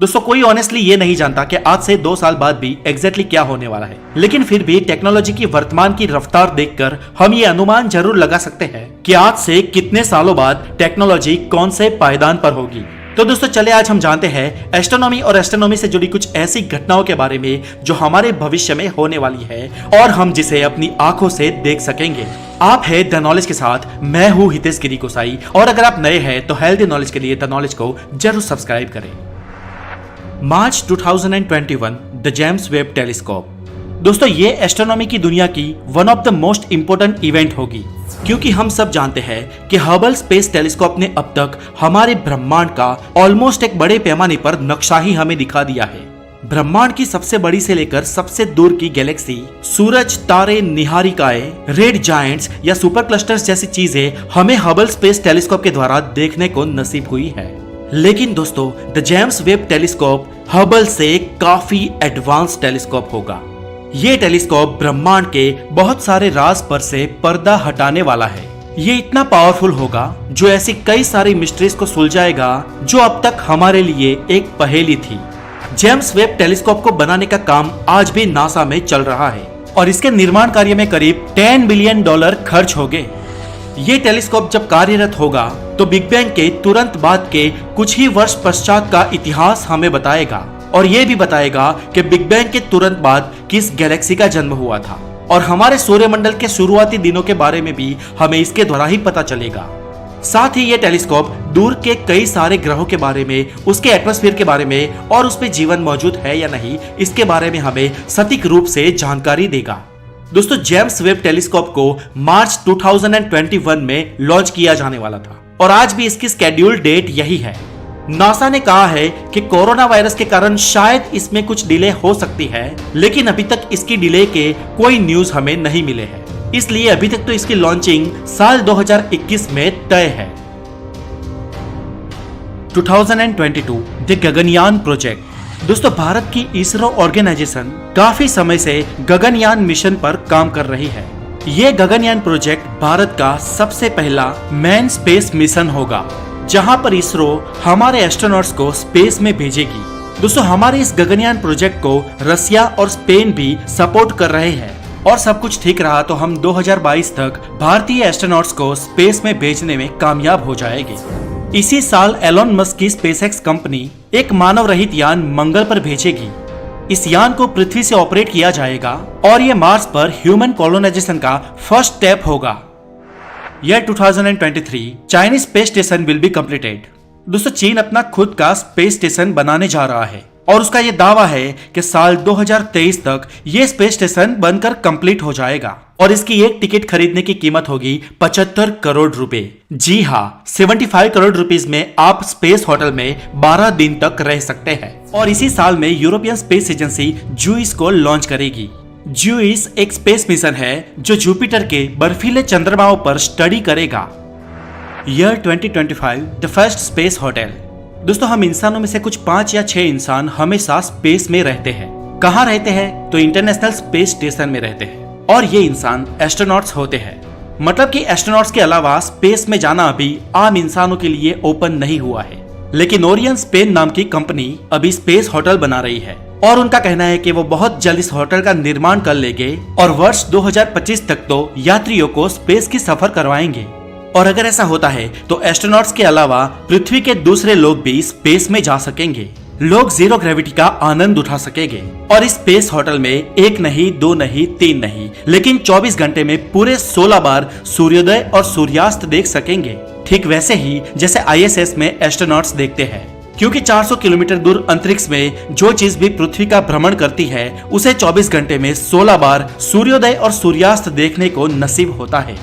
दोस्तों कोई ऑनेस्टली ये नहीं जानता कि आज से 2 साल बाद भी एग्जैक्टली क्या होने वाला है, लेकिन फिर भी टेक्नोलॉजी की वर्तमान की रफ्तार देखकर हम ये अनुमान जरूर लगा सकते हैं कि आज से कितने सालों बाद टेक्नोलॉजी कौन से पायदान पर होगी। तो दोस्तों चले आज हम जानते हैं एस्ट्रोनॉमी और एस्ट्रोनॉमी से जुड़ी कुछ ऐसी घटनाओं के बारे में जो हमारे भविष्य में होने वाली है और हम जिसे अपनी आंखों से देख सकेंगे। आप है द नॉलेज के साथ, मैं हूँ हितेश गिरी गोसाई, और अगर आप नए हैं तो हेल्दी नॉलेज के लिए द नॉलेज को जरूर सब्सक्राइब करें। मार्च 2021 द जेम्स वेब टेलीस्कोप। दोस्तों ये एस्ट्रोनॉमी की दुनिया की one of the most important event होगी, क्योंकि हम सब जानते हैं कि हबल स्पेस टेलीस्कोप ने अब तक हमारे ब्रह्मांड का ऑलमोस्ट एक बड़े पैमाने पर नक्शा ही हमें दिखा दिया है। ब्रह्मांड की सबसे बड़ी से लेकर सबसे दूर की गैलेक्सी, सूरज, तारे, निहारिकाएं, रेड जायंट्स या सुपर क्लस्टर्स जैसी चीजें हमें हबल स्पेस टेलीस्कोप के द्वारा देखने को नसीब हुई है। लेकिन दोस्तों the James Webb telescope Hubble से काफी एडवांस टेलीस्कोप होगा। ये टेलीस्कोप ब्रह्मांड के बहुत सारे राज पर से पर्दा हटाने वाला है। ये इतना पावरफुल होगा जो ऐसी कई सारी मिस्ट्रीज को सुलझाएगा जो अब तक हमारे लिए एक पहेली थी। जेम्स वेब टेलीस्कोप को बनाने का काम आज भी नासा में चल रहा है और इसके निर्माण कार्य में करीब $10 बिलियन खर्च हो गए। ये टेलीस्कोप जब कार्यरत होगा तो बिग बैंग के तुरंत बाद के कुछ ही वर्ष पश्चात का इतिहास हमें बताएगा और ये भी बताएगा कि बिग बैंग के तुरंत बाद किस गैलेक्सी का जन्म हुआ था, और हमारे सूर्यमंडल के शुरुआती दिनों के बारे में भी हमें इसके द्वारा ही पता चलेगा। साथ ही ये टेलीस्कोप दूर के कई सारे ग्रहों के बारे में, उसके एटमॉस्फेयर के बारे में और उस पर जीवन मौजूद है या नहीं इसके बारे में हमें सटीक रूप से जानकारी देगा। दोस्तों जेम्स वेब टेलीस्कोप को मार्च 2021 में लॉन्च किया जाने वाला था और आज भी इसकी स्केड्यूल डेट यही है। नासा ने कहा है कि कोरोना वायरस के कारण शायद इसमें कुछ डिले हो सकती है, लेकिन अभी तक इसकी डिले के कोई न्यूज हमें नहीं मिले हैं, इसलिए अभी तक तो इसकी लॉन्चिंग साल 2021 में तय है। 2022 द गगनयान प्रोजेक्ट। दोस्तों भारत की इसरो ऑर्गेनाइजेशन काफी समय से गगनयान मिशन पर काम कर रही है। ये गगनयान प्रोजेक्ट भारत का सबसे पहला मैन स्पेस मिशन होगा, जहां पर इसरो हमारे एस्ट्रोनॉट्स को स्पेस में भेजेगी। दोस्तों हमारे इस गगनयान प्रोजेक्ट को रसिया और स्पेन भी सपोर्ट कर रहे हैं और सब कुछ ठीक रहा तो हम 2022 तक भारतीय एस्ट्रोनॉट्स को स्पेस में भेजने में कामयाब हो जाएंगे। इसी साल एलोन मस्क की स्पेसएक्स कंपनी एक मानव रहित यान मंगल पर भेजेगी। इस यान को पृथ्वी से ऑपरेट किया जाएगा और ये मार्स पर ह्यूमन कॉलोनाइजेशन का फर्स्ट स्टेप होगा। यह 2023 Chinese space station will be completed. दोस्तों चीन अपना खुद का स्पेस स्टेशन बनाने जा रहा है और उसका यह दावा है कि साल 2023 तक ये स्पेस स्टेशन बनकर कंप्लीट हो जाएगा और इसकी एक टिकट खरीदने की कीमत होगी 75 करोड़ रुपए। जी हाँ, 75 करोड़ रुपीस में आप स्पेस होटल में 12 दिन तक रह सकते हैं। और इसी साल में यूरोपियन स्पेस एजेंसी जूइस को लॉन्च करेगी। जूइस एक स्पेस मिशन है जो जुपिटर के बर्फीले चंद्रमाओं पर स्टडी करेगा। Year 2025 the first space hotel. दोस्तों हम इंसानों में से कुछ 5 या 6 इंसान हमेशा स्पेस में रहते हैं। कहाँ रहते हैं? तो इंटरनेशनल स्पेस स्टेशन में रहते हैं और ये इंसान एस्ट्रोनॉट्स होते हैं। मतलब कि एस्ट्रोनॉट्स के अलावा स्पेस में जाना अभी आम इंसानों के लिए ओपन नहीं हुआ है, लेकिन ओरियन स्पेन नाम की कंपनी अभी स्पेस होटल बना रही है और उनका कहना है कि वो बहुत जल्द इस होटल का निर्माण कर लेंगे और वर्ष 2025 तक तो यात्रियों को स्पेस की सफर करवाएंगे। और अगर ऐसा होता है तो एस्ट्रोनॉट्स के अलावा पृथ्वी के दूसरे लोग भी स्पेस में जा सकेंगे। लोग जीरो ग्रेविटी का आनंद उठा सकेंगे और इस स्पेस होटल में 1 नहीं, 2 नहीं, 3 नहीं, लेकिन 24 घंटे में पूरे 16 बार सूर्योदय और सूर्यास्त देख सकेंगे। ठीक वैसे ही जैसे ISS में एस्ट्रोनॉट्स देखते हैं, क्योंकि 400 किलोमीटर दूर अंतरिक्ष में जो चीज भी पृथ्वी का भ्रमण करती है उसे 24 घंटे में 16 बार सूर्योदय और सूर्यास्त देखने को नसीब होता है।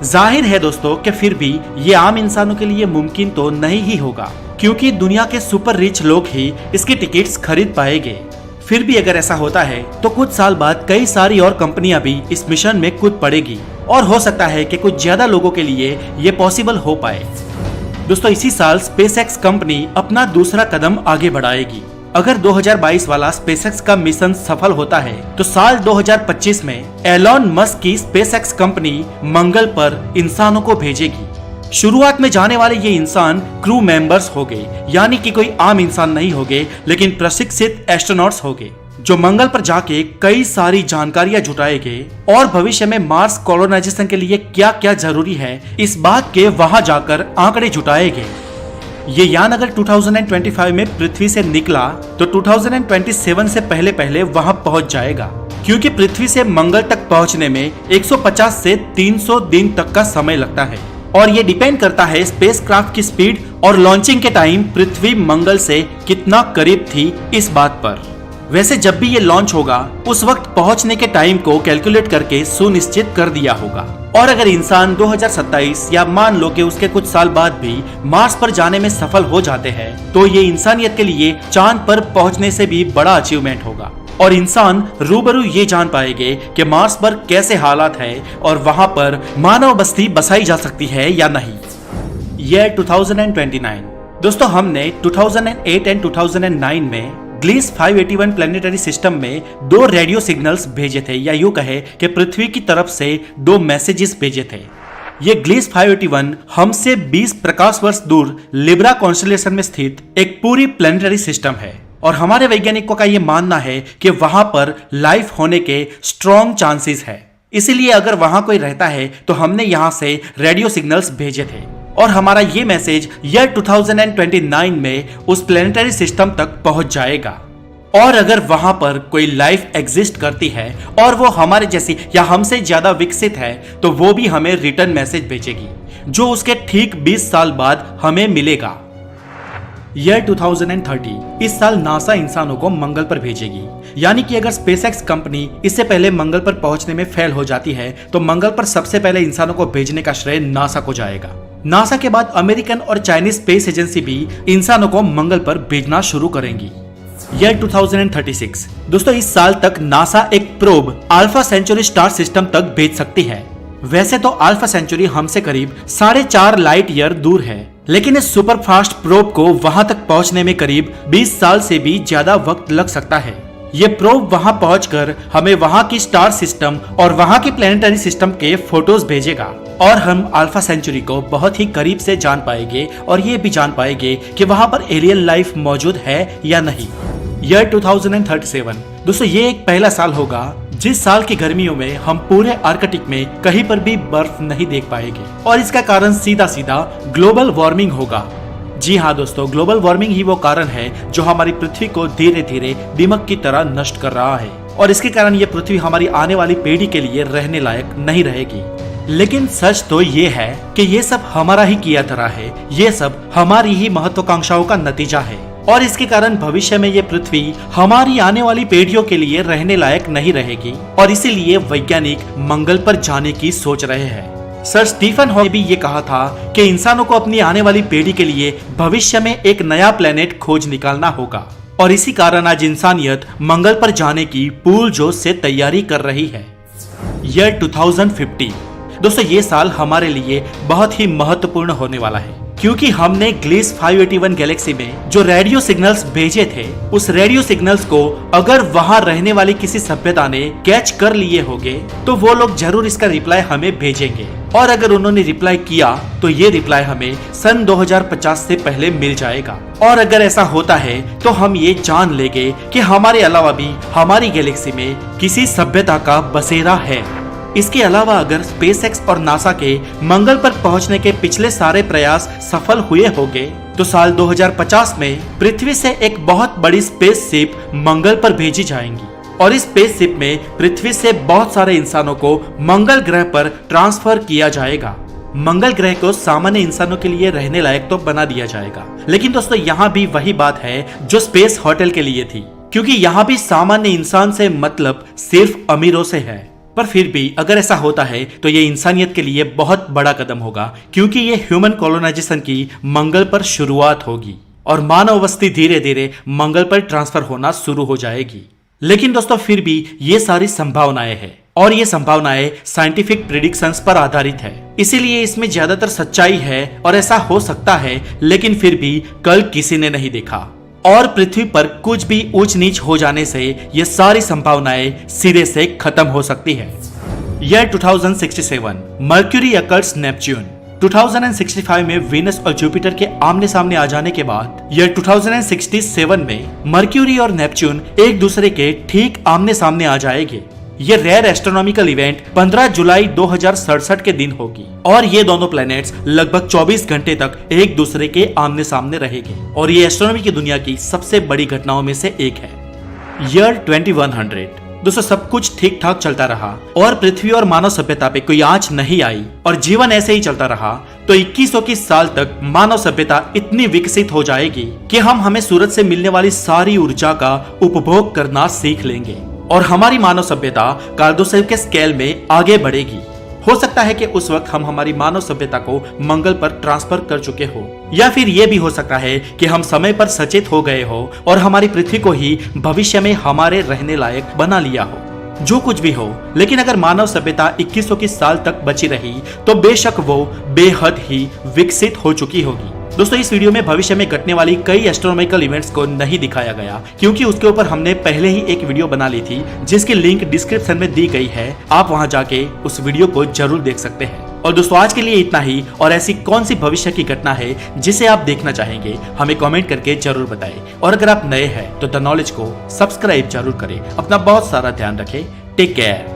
जाहिर है दोस्तों कि फिर भी ये आम इंसानों के लिए मुमकिन तो नहीं ही होगा, क्योंकि दुनिया के सुपर रिच लोग ही इसकी टिकट्स खरीद पाएंगे। फिर भी अगर ऐसा होता है तो कुछ साल बाद कई सारी और कंपनियां भी इस मिशन में कूद पड़ेगी और हो सकता है कि कुछ ज्यादा लोगों के लिए ये पॉसिबल हो पाए। दोस्तों इसी साल स्पेसएक्स कंपनी अपना दूसरा कदम आगे बढ़ाएगी। अगर 2022 वाला स्पेसएक्स का मिशन सफल होता है तो साल 2025 में एलोन मस्क की स्पेसएक्स कंपनी मंगल पर इंसानों को भेजेगी। शुरुआत में जाने वाले ये इंसान क्रू मेंबर्स हो गए, यानी कि कोई आम इंसान नहीं हो गए, लेकिन प्रशिक्षित एस्ट्रोनॉट्स हो गए जो मंगल पर जाके कई सारी जानकारियां जुटाएंगे और भविष्य में मार्स कॉलोनाइजेशन के लिए क्या क्या जरूरी है इस बात के वहां जाकर आंकड़े जुटाएंगे। ये यान अगर 2025 में पृथ्वी से निकला तो 2027 से पहले पहले वहां पहुंच जाएगा, क्योंकि पृथ्वी से मंगल तक पहुंचने में 150 से 300 दिन तक का समय लगता है और ये डिपेंड करता है स्पेसक्राफ्ट की स्पीड और लॉन्चिंग के टाइम पृथ्वी मंगल से कितना करीब थी इस बात पर। वैसे जब भी ये लॉन्च होगा उस वक्त पहुंचने के टाइम को कैलकुलेट करके सुनिश्चित कर दिया होगा। और अगर इंसान 2027 या मान लो कि उसके कुछ साल बाद भी मार्स पर जाने में सफल हो जाते हैं तो ये इंसानियत के लिए चांद पर पहुंचने से भी बड़ा अचीवमेंट होगा और इंसान रूबरू ये जान पाएंगे कि मार्स पर कैसे हालात है और वहां पर मानव बस्ती बसाई जा सकती है या नहीं। यह 2029 दोस्तों, हमने 2008 एंड 2009 में ग्लीस 581 प्लेनेटरी सिस्टम में 2 रेडियो सिग्नल्स भेजे थे, या यूं कहे कि पृथ्वी की तरफ से 2 मैसेजेस भेजे थे। ये ग्लीस 581 हमसे 20 प्रकाश वर्ष दूर लिब्रा कॉन्स्टेलेशन में स्थित एक पूरी प्लेनेटरी सिस्टम है और हमारे वैज्ञानिकों का ये मानना है कि वहां पर लाइफ होने के स्ट्रॉन्ग चांसेस है। इसीलिए अगर वहां कोई रहता है तो हमने यहां से रेडियो सिग्नल्स भेजे थे और हमारा ये मैसेज ईयर 2029 में उस प्लेनेटरी सिस्टम तक पहुंच जाएगा। और अगर वहां पर कोई लाइफ एग्जिस्ट करती है और वो हमारे जैसी या हमसे ज्यादा विकसित है तो वो भी हमें रिटर्न मैसेज भेजेगी जो उसके ठीक 20 साल बाद हमें मिलेगा। ईयर 2030 इस साल नासा इंसानों को मंगल पर भेजेगी, यानी कि अगर स्पेसएक्स कंपनी इससे पहले मंगल पर पहुंचने में फेल हो जाती है तो मंगल पर सबसे पहले इंसानों को भेजने का श्रेय नासा को जाएगा। नासा के बाद अमेरिकन और चाइनीज स्पेस एजेंसी भी इंसानों को मंगल पर भेजना शुरू करेंगी। ईयर 2036 दोस्तों, इस साल तक नासा एक probe Alpha Centauri star system तक भेज सकती है। वैसे तो अल्फा सेंचुरी हमसे करीब 4.5 लाइट ईयर दूर है, लेकिन इस सुपर फास्ट प्रोब को वहां तक पहुंचने में करीब 20 साल से भी ज्यादा वक्त लग सकता है। ये प्रोब वहां पहुंचकर हमें वहां की स्टार सिस्टम और वहां की प्लेनेटरी सिस्टम के फोटोज भेजेगा और हम अल्फा सेंचुरी को बहुत ही करीब से जान पाएंगे और ये भी जान पाएंगे कि वहां पर एलियन लाइफ मौजूद है या नहीं। ईयर 2037 दोस्तों, ये एक पहला साल होगा जिस साल की गर्मियों में हम पूरे आर्कटिक में कहीं पर भी बर्फ नहीं देख पाएंगे और इसका कारण सीधा सीधा ग्लोबल वार्मिंग होगा। जी हाँ दोस्तों, ग्लोबल वार्मिंग ही वो कारण है जो हमारी पृथ्वी को धीरे धीरे दीमक की तरह नष्ट कर रहा है और इसके कारण ये पृथ्वी हमारी आने वाली पीढ़ी के लिए रहने लायक नहीं रहेगी। लेकिन सच तो ये है कि ये सब हमारा ही किया धरा है, ये सब हमारी ही महत्वाकांक्षाओं का नतीजा है और इसके कारण भविष्य में ये पृथ्वी हमारी आने वाली पीढ़ियों के लिए रहने लायक नहीं रहेगी और इसीलिए वैज्ञानिक मंगल पर जाने की सोच रहे हैं। सर स्टीफन हॉकिंग ने भी ये कहा था कि इंसानों को अपनी आने वाली पीढ़ी के लिए भविष्य में एक नया प्लेनेट खोज निकालना होगा और इसी कारण आज इंसानियत मंगल पर जाने की पूर्ण जोश से तैयारी कर रही है। ईयर 2050 दोस्तों, ये साल हमारे लिए बहुत ही महत्वपूर्ण होने वाला है क्योंकि हमने ग्लीस 581 गैलेक्सी में जो रेडियो सिग्नल्स भेजे थे उस रेडियो सिग्नल्स को अगर वहां रहने वाली किसी सभ्यता ने कैच कर लिए होंगे तो वो लोग जरूर इसका रिप्लाई हमें भेजेंगे और अगर उन्होंने रिप्लाई किया तो ये रिप्लाई हमें सन 2050 से पहले मिल जाएगा और अगर ऐसा होता है तो हम ये जान लेंगे कि हमारे अलावा भी हमारी गैलेक्सी में किसी सभ्यता का बसेरा है। इसके अलावा अगर स्पेसएक्स और नासा के मंगल पर पहुंचने के पिछले सारे प्रयास सफल हुए होंगे तो साल 2050 में पृथ्वी से एक बहुत बड़ी स्पेसशिप मंगल पर भेजी जाएंगी और इस स्पेसशिप में पृथ्वी से बहुत सारे इंसानों को मंगल ग्रह पर ट्रांसफर किया जाएगा। मंगल ग्रह को सामान्य इंसानों के लिए रहने लायक तो बना दिया जाएगा, लेकिन दोस्तों यहाँ भी वही बात है जो स्पेस होटल के लिए थी, क्योंकि यहाँ भी सामान्य इंसान से मतलब सिर्फ अमीरों से है। पर फिर भी अगर ऐसा होता है तो ये इंसानियत के लिए बहुत बड़ा कदम होगा क्योंकि ये ह्यूमन कॉलोनाइजेशन की मंगल पर शुरुआत होगी और मानव बस्ती धीरे धीरे मंगल पर ट्रांसफर होना शुरू हो जाएगी। लेकिन दोस्तों फिर भी ये सारी संभावनाएं हैं और ये संभावनाएं साइंटिफिक प्रिडिक्शंस पर आधारित है, इसीलिए इसमें ज्यादातर सच्चाई है और ऐसा हो सकता है, लेकिन फिर भी कल किसी ने नहीं देखा और पृथ्वी पर कुछ भी ऊंच नीच हो जाने से ये सारी संभावनाएं सिरे से खत्म हो सकती है। ईयर 2067 मर्क्यूरी अकल्ट्स नेपच्यून 2065 में वीनस और जुपिटर के आमने सामने आ जाने के बाद यह 2067 में मर्क्यूरी और नेपच्यून एक दूसरे के ठीक आमने सामने आ जाएंगे। ये रेयर एस्ट्रोनॉमिकल इवेंट 15 जुलाई 2067 के दिन होगी और ये दोनों प्लैनेट्स लगभग 24 घंटे तक एक दूसरे के आमने सामने रहेंगे और ये एस्ट्रोनॉमी की दुनिया की सबसे बड़ी घटनाओं में से एक है। ईयर 2100 दोस्तों, सब कुछ ठीक ठाक चलता रहा और पृथ्वी और मानव सभ्यता पे कोई आंच नहीं आई और जीवन ऐसे ही चलता रहा तो 2100 की साल तक मानव सभ्यता इतनी विकसित हो जाएगी कि हम हमें सूरज से मिलने वाली सारी ऊर्जा का उपभोग करना सीख लेंगे और हमारी मानव सभ्यता कार्दोसेव के स्केल में आगे बढ़ेगी। हो सकता है कि उस वक्त हम हमारी मानव सभ्यता को मंगल पर ट्रांसफर कर चुके हो या फिर यह भी हो सकता है कि हम समय पर सचेत हो गए हो और हमारी पृथ्वी को ही भविष्य में हमारे रहने लायक बना लिया हो। जो कुछ भी हो, लेकिन अगर मानव सभ्यता 2100 की साल तक बची रही तो बेशक वो बेहद ही विकसित हो चुकी होगी। दोस्तों, इस वीडियो में भविष्य में घटने वाली कई एस्ट्रोनॉमिकल इवेंट्स को नहीं दिखाया गया क्योंकि उसके ऊपर हमने पहले ही एक वीडियो बना ली थी जिसकी लिंक डिस्क्रिप्शन में दी गई है। आप वहां जाके उस वीडियो को जरूर देख सकते हैं। और दोस्तों, आज के लिए इतना ही और ऐसी कौन सी भविष्य की घटना है जिसे आप देखना चाहेंगे हमें कमेंट करके जरूर बताएं। और अगर आप नए हैं तो द नॉलेज को सब्सक्राइब जरूर करें। अपना बहुत सारा ध्यान रखें। Take care.